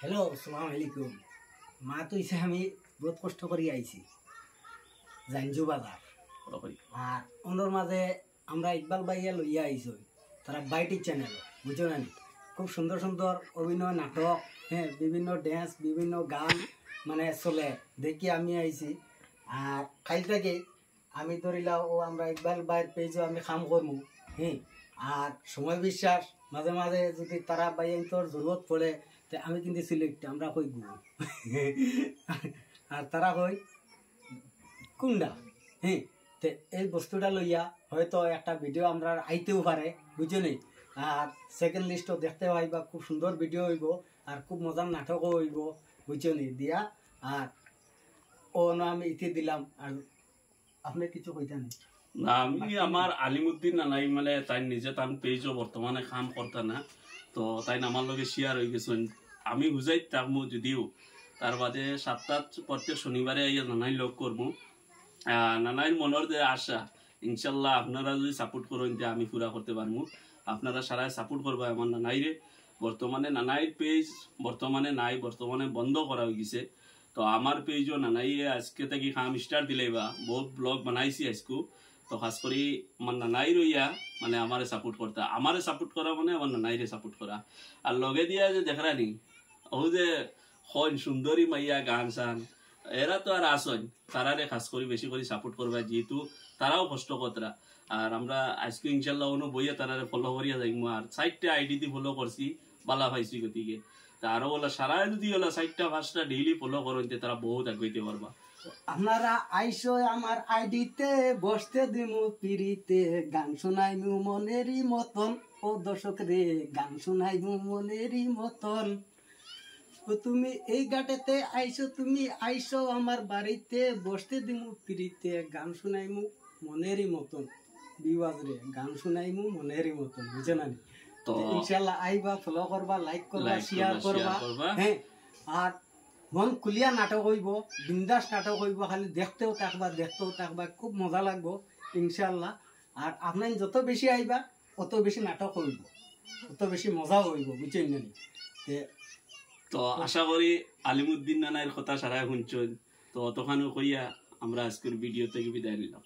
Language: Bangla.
হ্যালো, আসসালামু আলাইকুম। মা তো ইসে আমি বহুত কষ্ট করি আইছি জাঞ্জু বাজার। আর ওনার মাঝে আমরা ইকবাল ভাইয়া লইয়া আইছি তারা বাইটি চ্যানেল, বুঝছো না? খুব সুন্দর সুন্দর অভিনয় নাটক, হ্যাঁ, বিভিন্ন ড্যান্স, বিভিন্ন গান মানে চলে দেখি আমি আইছি। আর কাল থেকে আমি ধরিলাম ও আমরা ইকবাল ভাইয়ের পেজও আমি কাম করবো, হ্যাঁ। আর সময় বিশ্বাস মাঝে মাঝে যদি তারা বাইন তোর জরুরত পড়ে আমি কিন্তু সিলেক্ট আমরা কই গু আর তারা কই কুন্ডা, হ্যাঁ। তো এই বস্তুটা লইয়া হয়তো একটা ভিডিও আমরা আইতেও পারে, বুঝছো নি? আর সেকেন্ড লিস্টও দেখতে পাইবা, খুব সুন্দর ভিডিও হইব আর খুব মজার নাটকও হইব, বুঝছো নি? দিয়া আর ও না আমি ইতি দিলাম। আর আপনি কিছু কইতেন না? আমি আমার আলিমুদ্দিন নানাই মানে তাই নিজে তার পেজও বর্তমানে কাম করতে না, তো তাই আমার লগে শেয়ার হয়ে গেছেন। আমি বুঝাই থাকবো যদিও তার বাদে সপ্তাহ প্রত্যেক শনিবারে নানাই লগ করবো। নানাইর মনের যে আশা, ইনশাল্লাহ আপনারা যদি সাপোর্ট করেন যে আমি পুরা করতে পারবো। আপনারা সারাই সাপোর্ট করবো আমার নানাইরে। বর্তমানে নানাইর পেজ বর্তমানে নাই, বর্তমানে বন্ধ করা হয়ে গেছে। তো আমার পেজও নানাই আজকে থেকে কাম স্টার্ট দিলে বা বহুত ব্লগ বানাইছি আজকে। তো খাস করে আমার নানাই রইয়া মানে আমারে সাপোর্ট করতা, আমারে সাপোর্ট করা মানে আমার নানাইরে সাপোর্ট করা। আর লগে দিয়া যে দেখরানি ও যে হন সুন্দরী মাইয়া গান সান, এরা তো আর আসন তারারে খাস করে বেশি করে সাপোর্ট করবা, যেহেতু তারাও কষ্ট কতরা। আর আমরা আজকে ইনশাল্লাহ অন্য বইয়া তারারে ফলো করিয়া যাইমু। আর 4টা আইডি দিয়ে ফলো করছি, বালা পাইছি গতিকে আরো বলা সারা যদি হলো 4টা 5টা ডেইলি ফলো করেন তারা বহুত আগাইতে পারবা। আপনারা আইসো আমার আইডিতে, বসতে দিমু পিড়িতে, গান শোনাইমু মনেরই মতন। ও দর্শক রে, গান শোনাইমু মনেরই মতন। ও তুমি এই ঘাটেতে আইসো, তুমি আইসো আমার বাড়িতে, বসতে দিমু পিড়িতে, গান শোনাইমু মনেরই মতন। বিওয়াজ রে, গান শোনাইমু মনেরই মতন, বুঝে না? তো ইনশাআল্লাহ আইবা, ফলো করবা, লাইক করবা, শেয়ার করবা, হ্যাঁ। আর মন খুলিয়া নাটক হইব, বিন্দাস নাটক হইব, খালি দেখতেও থাকবা, খুব মজা লাগবো ইনশাআল্লাহ। আর আপনার যত বেশি আইবা অত বেশি নাটক হইব, অত বেশি মজাও হইব, বুঝছেন না? তো আশা করি আলিমুদ্দিন নানাইর কথা সারাই শুনছেন। তো অতখানি কইয়া আমরা আজকের ভিডিও থেকে বিদায় নিলাম।